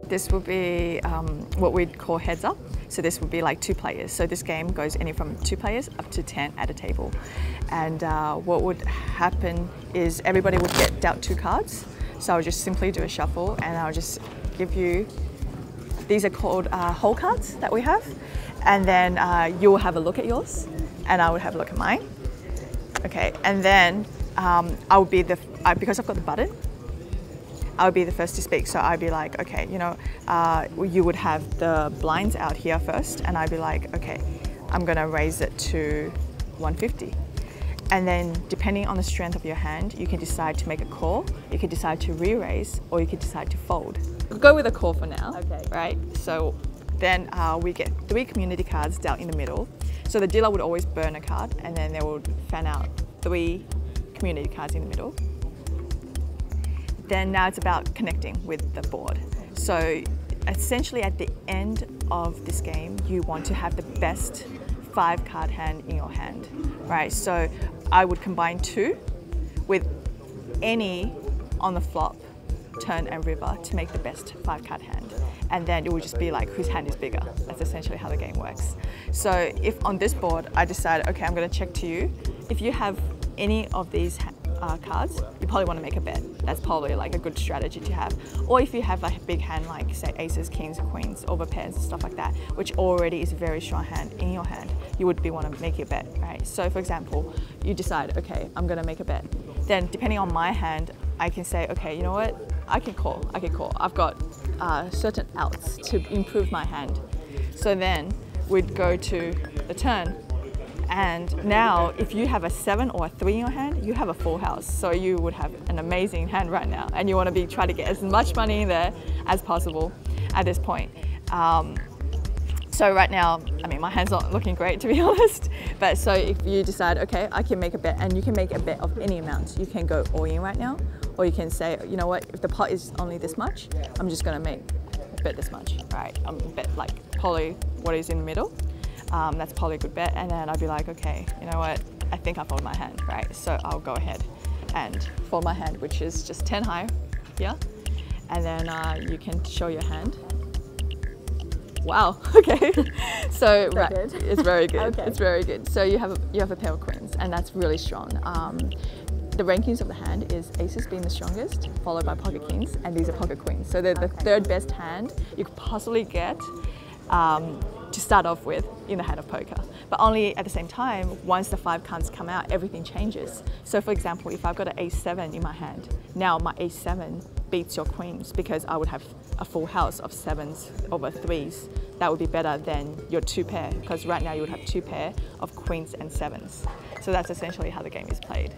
This would be what we'd call heads up. So this would be like 2 players. So this game goes any from 2 players up to 10 at a table. And what would happen is everybody would get dealt 2 cards. So I would just simply do a shuffle and I'll just give you, these are called hole cards that we have. And then you will have a look at yours and I would have a look at mine. Okay, and then I would be because I've got the button, I would be the first to speak. So I'd be like, okay, you know, you would have the blinds out here first and I'd be like, okay, I'm gonna raise it to 150. And then depending on the strength of your hand, you can decide to make a call, you can decide to re-raise, or you can decide to fold. We'll go with a call for now, okay. Right? So then we get 3 community cards dealt in the middle. So the dealer would always burn a card and then they would fan out 3 community cards in the middle. Then now it's about connecting with the board. So essentially at the end of this game, you want to have the best 5-card hand in your hand, right? So I would combine 2 with any on the flop, turn and river to make the best 5-card hand. And then it would just be like whose hand is bigger. That's essentially how the game works. So if on this board I decide, okay, I'm gonna check to you, if you have any of these cards, you probably want to make a bet. That's probably like a good strategy to have. Or if you have like a big hand like say aces, kings, queens, over pairs, stuff like that, which already is a very strong hand in your hand, you would be want to make your bet, right? So for example, you decide, okay, I'm going to make a bet. Then depending on my hand, I can say, okay, you know what? I can call. I've got certain outs to improve my hand. So then we'd go to the turn. And now, if you have a 7 or a 3 in your hand, you have a full house. So you would have an amazing hand right now. And you want to try to get as much money in there as possible at this point. So right now, I mean, my hand's not looking great to be honest. But so if you decide, okay, I can make a bet, and you can make a bet of any amount. You can go all in right now, or you can say, you know what, if the pot is only this much, I'm just going to bet this much, right? I'm bet like probably what is in the middle. That's probably a good bet, and then I'd be like, okay, you know what, I think I fold my hand, right? So I'll go ahead and fold my hand, which is just 10 high here, and then you can show your hand. Wow, okay. So right, it's very good. Okay. It's very good. So you have a pair of queens, and that's really strong. The rankings of the hand is aces being the strongest, followed by pocket kings, and these are pocket queens. So they're the 3rd best hand you could possibly get to start off with in the hand of poker. But only at the same time, once the 5 cards come out, everything changes. So for example, if I've got an ace-7 in my hand, now my ace-7 beats your queens because I would have a full house of 7s over 3s. That would be better than your 2 pair, because right now you would have 2 pair of queens and 7s. So that's essentially how the game is played.